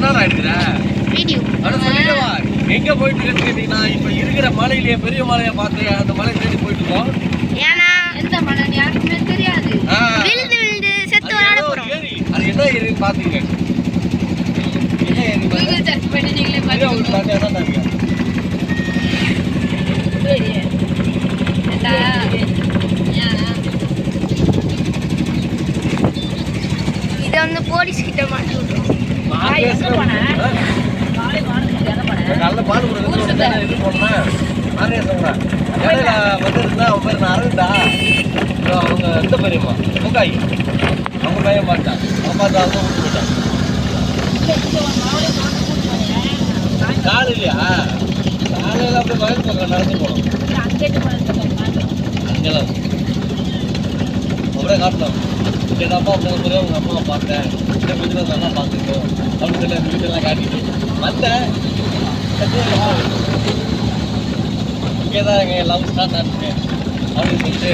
என்னடா எடுக்கிற வீடியோ அட சொல்லிடுவா எங்க போயிட்டு இருக்கீங்கன்னா இப்ப இருக்கிற மலையிலேயே பெரிய மலையை பார்த்து அந்த மலை தேடி போயிட்டு இருக்கோம். ஏன்னா எந்த மலை யாருக்குமே தெரியாது. விழுந்து விழுந்து செத்து விளையாட போறோம். அது என்ன ஏரின்னு பாத்துங்க. என்ன ஏரி நீங்க செக் பண்ணி நீங்களே பாருங்க. உங்களுக்கு பாத்தா தான் தெரியும். சரி. ஏடா யாரா இது வந்து போலீஸ் கிட்ட மாட்டி விட்டுறோம். நான் எங்க போனே? காலை வாரத்துக்கு எங்க போனே? நல்ல பால் குடிச்சு இது போனே. நானே சொல்றேன். இடையில வந்திருந்தா அவங்க பேர் அரவிந்தா. அவங்க எந்த பெரியம்மா? முகாய். அவங்க பையன் பார்த்தான். அவன் பார்த்து அவங்க கூட்டு போயிட்டான். காலையிலையா? காலையில் அப்படியே வயல் பக்கம் நடந்து போனோம். அங்கெல்லாம் அப்படியே காட்டணும். எங்கள் அப்பா அப்படி முறையாக உங்கள் அம்மாவை பார்த்தேன். இந்த பிஸ்னஸ் நல்லா பார்த்துருக்கோம் அப்படின்னு சொல்லி அந்த வீட்டெல்லாம் காட்டிட்டு வந்தேன். இங்கே தான் எங்கள் லவ் ஸ்டார்ட் ஆச்சு அப்படின்னு சொல்லிட்டு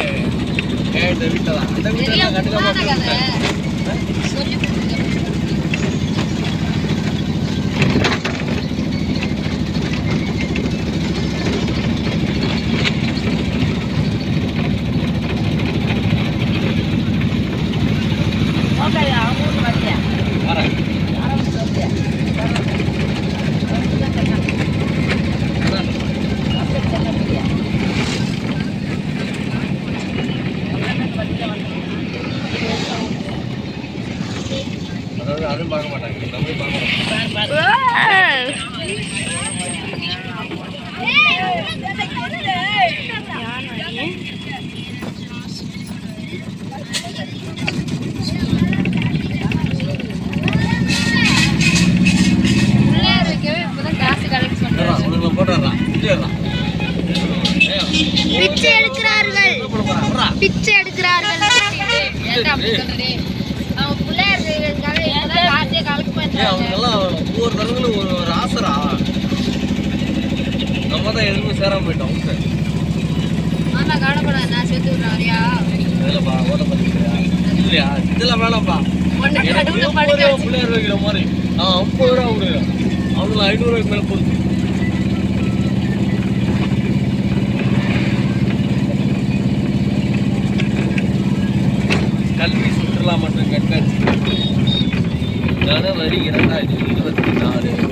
இந்த வீட்டில் தான் அந்த வீட்டெல்லாம் கண்டுக்காம அதுவும் பார்க்க மாட்டாங்க. நம்மளே பார்க்கணும். பிச்சை எடுக்கிறார்கள். பிச்சை எடுக்கிறார்கள். ஒவ்வொரு தரங்களும் ஒரு ஆசரா நம்ம தான் எதுவுமே சேராம போயிட்டோம். இல்லப்பா ஓட்ட பண்ணிக்கிறியா இல்லையா? இதெல்லாம் வேணாம்ப்பா. பிள்ளையார் வைக்கிற மாதிரி 50 ரூபா கொடுக்குறேன். அவனுக்கு 500 ரூபாய்க்கு மேலே போகுது. கல்வி சுற்றுலா மற்றும் கண்காட்சி ஜனவரி 2024